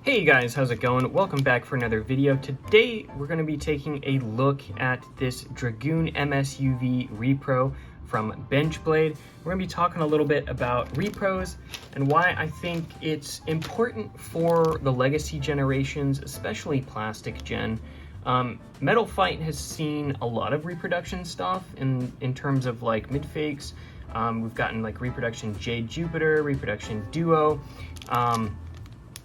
Hey guys, how's it going? Welcome back for another video. Today we're going to be taking a look at this Dragoon Msuv repro from Benchblade. We're going to be talking a little bit about repros and why I think it's important for the legacy generations, especially plastic gen. Metal Fight has seen a lot of reproduction stuff in terms of like mid fakes. We've gotten like reproduction Jade Jupiter, reproduction Duo.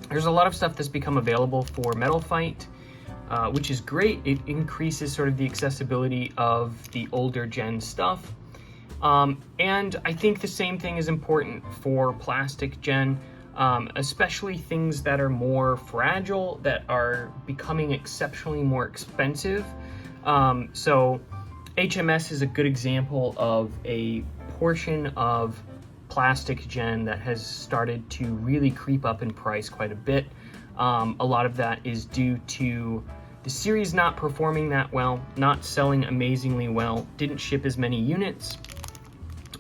There's a lot of stuff that's become available for Metal Fight, which is great. It increases sort of the accessibility of the older gen stuff. And I think the same thing is important for plastic gen, especially things that are more fragile, that are becoming exceptionally more expensive. So HMS is a good example of a portion of plastic gen that has started to really creep up in price quite a bit. A lot of that is due to the series not performing that well, not selling amazingly well, didn't ship as many units.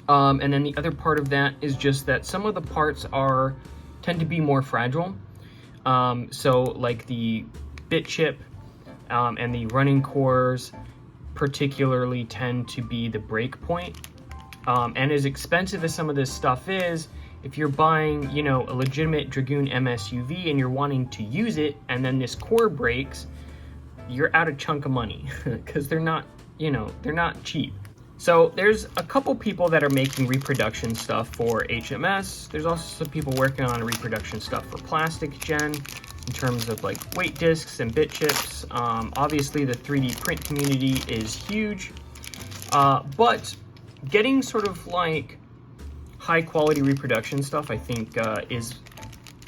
And then the other part of that is just that some of the parts tend to be more fragile. So like the bit chip and the running cores particularly tend to be the break point. And as expensive as some of this stuff is, if you're buying, a legitimate Dragoon Msuv and you're wanting to use it, and then this core breaks, you're out a chunk of money because they're not cheap. So there's a couple people that are making reproduction stuff for HMS. There's also some people working on reproduction stuff for plastic gen in terms of like weight discs and bit chips. Obviously the 3D print community is huge, but getting sort of like high quality reproduction stuff, I think is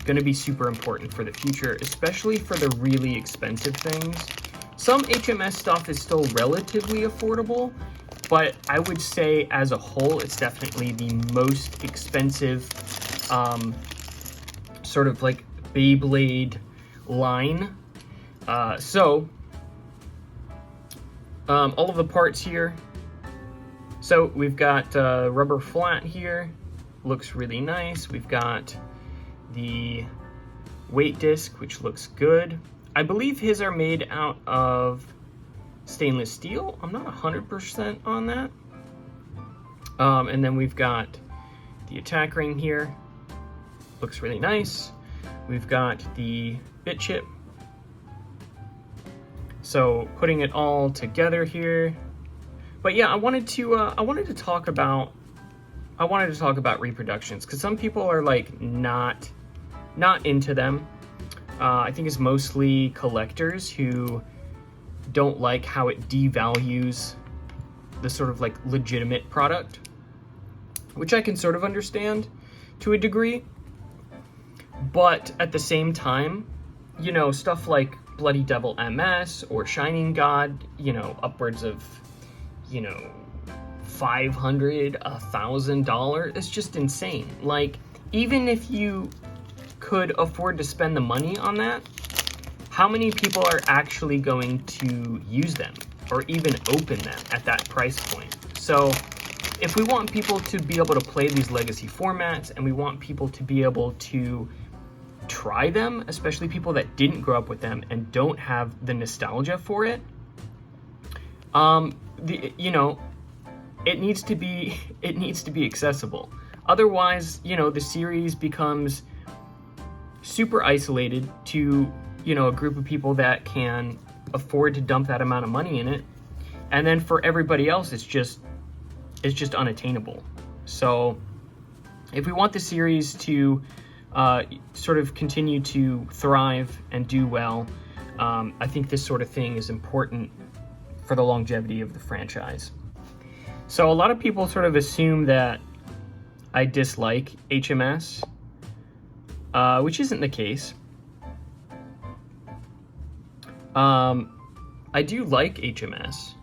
going to be super important for the future, especially for the really expensive things. Some HMS stuff is still relatively affordable, but I would say as a whole, it's definitely the most expensive sort of like Beyblade line. All of the parts here. So we've got rubber flat here, looks really nice. We've got the weight disc, which looks good. I believe his are made out of stainless steel. I'm not 100% on that. And then we've got the attack ring here, looks really nice. We've got the bit chip. So putting it all together here. But yeah, I wanted to talk about reproductions because some people are like not into them. I think it's mostly collectors who don't like how it devalues the sort of like legitimate product, which I can sort of understand to a degree. But at the same time, stuff like Bloody Devil MS or Shining God, upwards of $500, $1,000. It's just insane. Like, even if you could afford to spend the money on that, how many people are actually going to use them or even open them at that price point? So if we want people to be able to play these legacy formats and we want people to be able to try them, especially people that didn't grow up with them and don't have the nostalgia for it, it needs to be accessible. Otherwise, the series becomes super isolated to, a group of people that can afford to dump that amount of money in it. And then for everybody else, it's just unattainable. So if we want the series to sort of continue to thrive and do well, I think this sort of thing is important for the longevity of the franchise. So a lot of people sort of assume that I dislike HMS, which isn't the case. I do like HMS.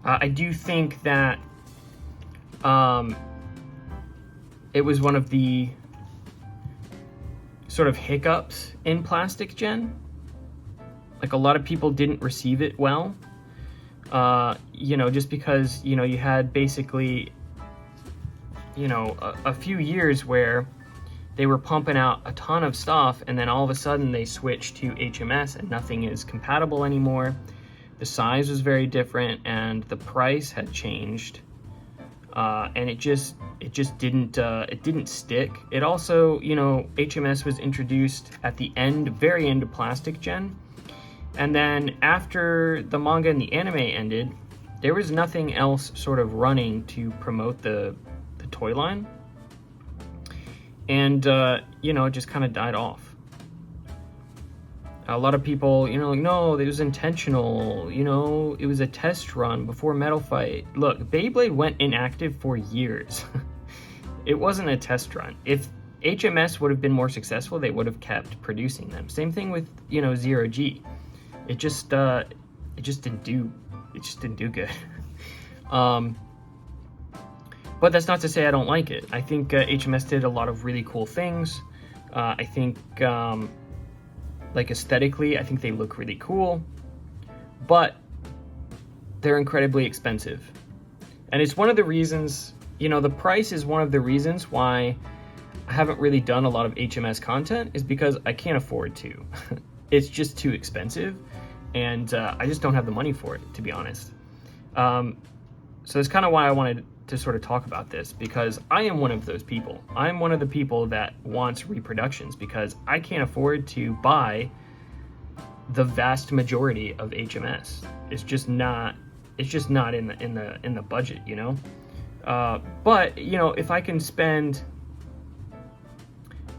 I do think that it was one of the sort of hiccups in plastic gen. Like, a lot of people didn't receive it well. Just because, you had basically, a few years where, they were pumping out a ton of stuff, and then all of a sudden they switched to HMS and nothing is compatible anymore. The size was very different and the price had changed, and it just didn't stick. It also, you know, HMS was introduced at the very end of Plastic Gen, and then after the manga and the anime ended, there was nothing else sort of running to promote the toy line. And, you know, it just kind of died off. A lot of people, you know, no, it was intentional, you know, it was a test run before Metal Fight. Look, Beyblade went inactive for years. It wasn't a test run. If HMS would have been more successful, they would have kept producing them. Same thing with, you know, Zero G. It just didn't do good. But that's not to say I don't like it. I think HMS did a lot of really cool things. I think, like aesthetically, I think they look really cool, but they're incredibly expensive. And it's one of the reasons, you know, the price is one of the reasons why I haven't really done a lot of HMS content, is because I can't afford to. It's just too expensive, and I just don't have the money for it, to be honest. So that's kind of why I wanted to sort of talk about this, because I am one of those people. I'm one of the people that wants reproductions because I can't afford to buy the vast majority of HMS. It's just not in the budget, you know. But you know, if I can spend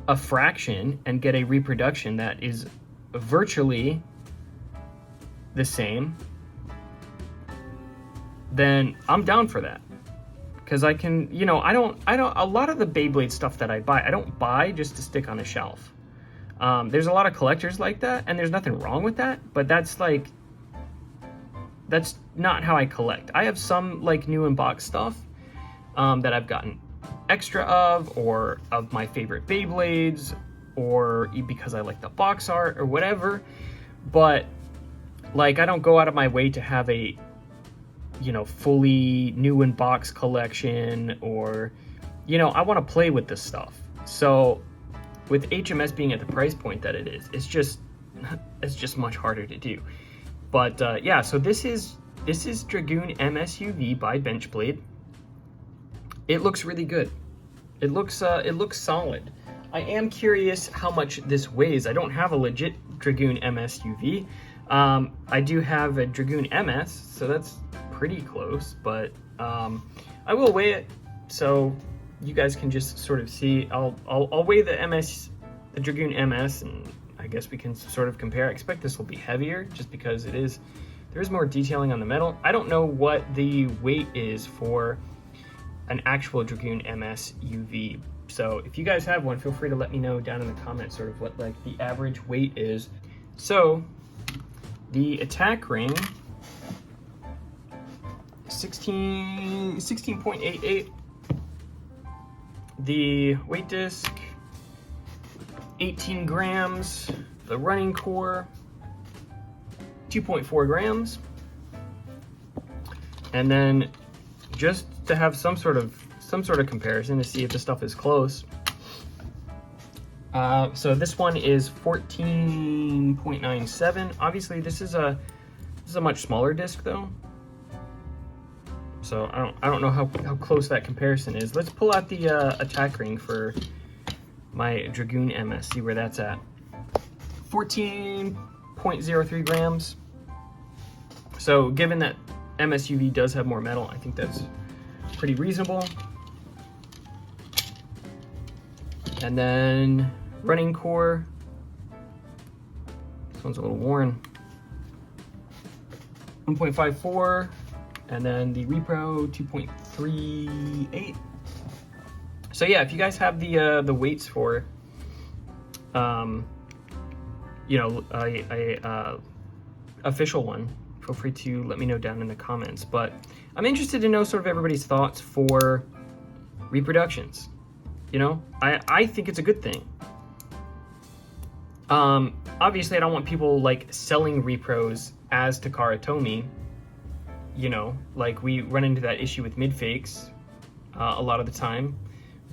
a fraction and get a reproduction that is virtually the same, then I'm down for that. Because I can, you know, I don't, a lot of the Beyblade stuff that I buy, I don't buy just to stick on a shelf. There's a lot of collectors like that, and there's nothing wrong with that, but that's not how I collect. I have some, like, new in box stuff that I've gotten extra of, or of my favorite Beyblades, or because I like the box art, or whatever, but, like, I don't go out of my way to have a, you know, fully new in box collection, or, you know, I want to play with this stuff. So with HMS being at the price point that it is, it's just much harder to do. But yeah, so this is Dragoon MSUV by Benchblade. It looks really good. It looks solid. I am curious how much this weighs. I don't have a legit Dragoon MSUV. I do have a Dragoon MS, so that's pretty close, but I will weigh it so you guys can just sort of see. I'll weigh the Dragoon MS, and I guess we can sort of compare. I expect this will be heavier just because there is more detailing on the metal. I don't know what the weight is for an actual Dragoon MS UV. So if you guys have one, feel free to let me know down in the comments sort of what, like, the average weight is. So the attack ring, 16.88. The weight disc, 18 grams. The running core, 2.4 grams. And then, just to have some sort of comparison to see if the stuff is close. So this one is 14.97. Obviously, this is a much smaller disc though. So I don't know how close that comparison is. Let's pull out the attack ring for my Dragoon MS, see where that's at. 14.03 grams. So given that MSUV does have more metal, I think that's pretty reasonable. And then running core. This one's a little worn. 1.54. And then the Repro 2.38. So yeah, if you guys have the weights for, you know, a official one, feel free to let me know down in the comments. But I'm interested to know sort of everybody's thoughts for reproductions. You know, I think it's a good thing. Obviously, I don't want people like selling repros as Takara Tomy. You know, like we run into that issue with mid fakes a lot of the time.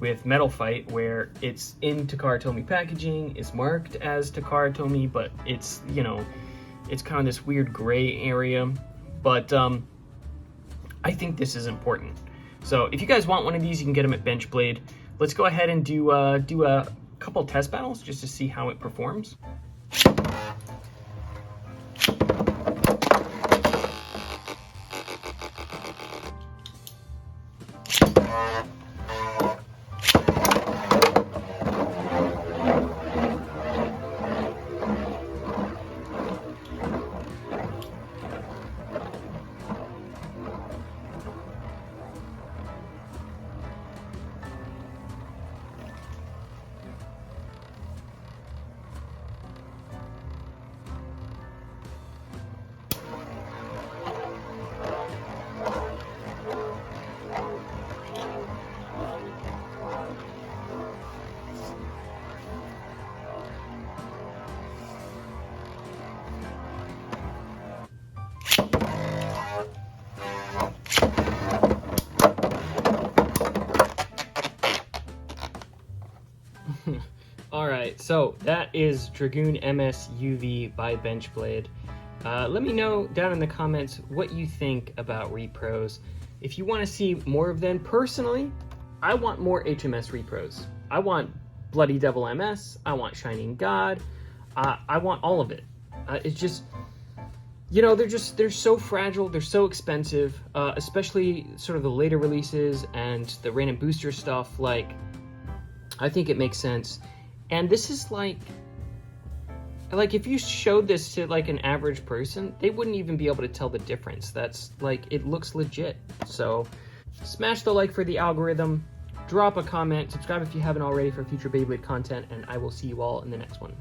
with Metal Fight, where it's in Takara Tomy packaging, it's marked as Takara Tomy, but it's, you know, it's kind of this weird gray area. But I think this is important. So if you guys want one of these, you can get them at Benchblade. Let's go ahead and do a couple test battles just to see how it performs. Alright, so that is Dragoon Msuv by Benchblade. Let me know down in the comments what you think about repros. If you want to see more of them, personally, I want more HMS repros. I want Bloody Devil MS, I want Shining God, I want all of it. It's just, you know, they're so fragile, they're so expensive, especially sort of the later releases and the random booster stuff. Like, I think it makes sense. And this is like if you showed this to like an average person, they wouldn't even be able to tell the difference. That's like, it looks legit. So smash the like for the algorithm, drop a comment, subscribe if you haven't already for future Beyblade content, and I will see you all in the next one.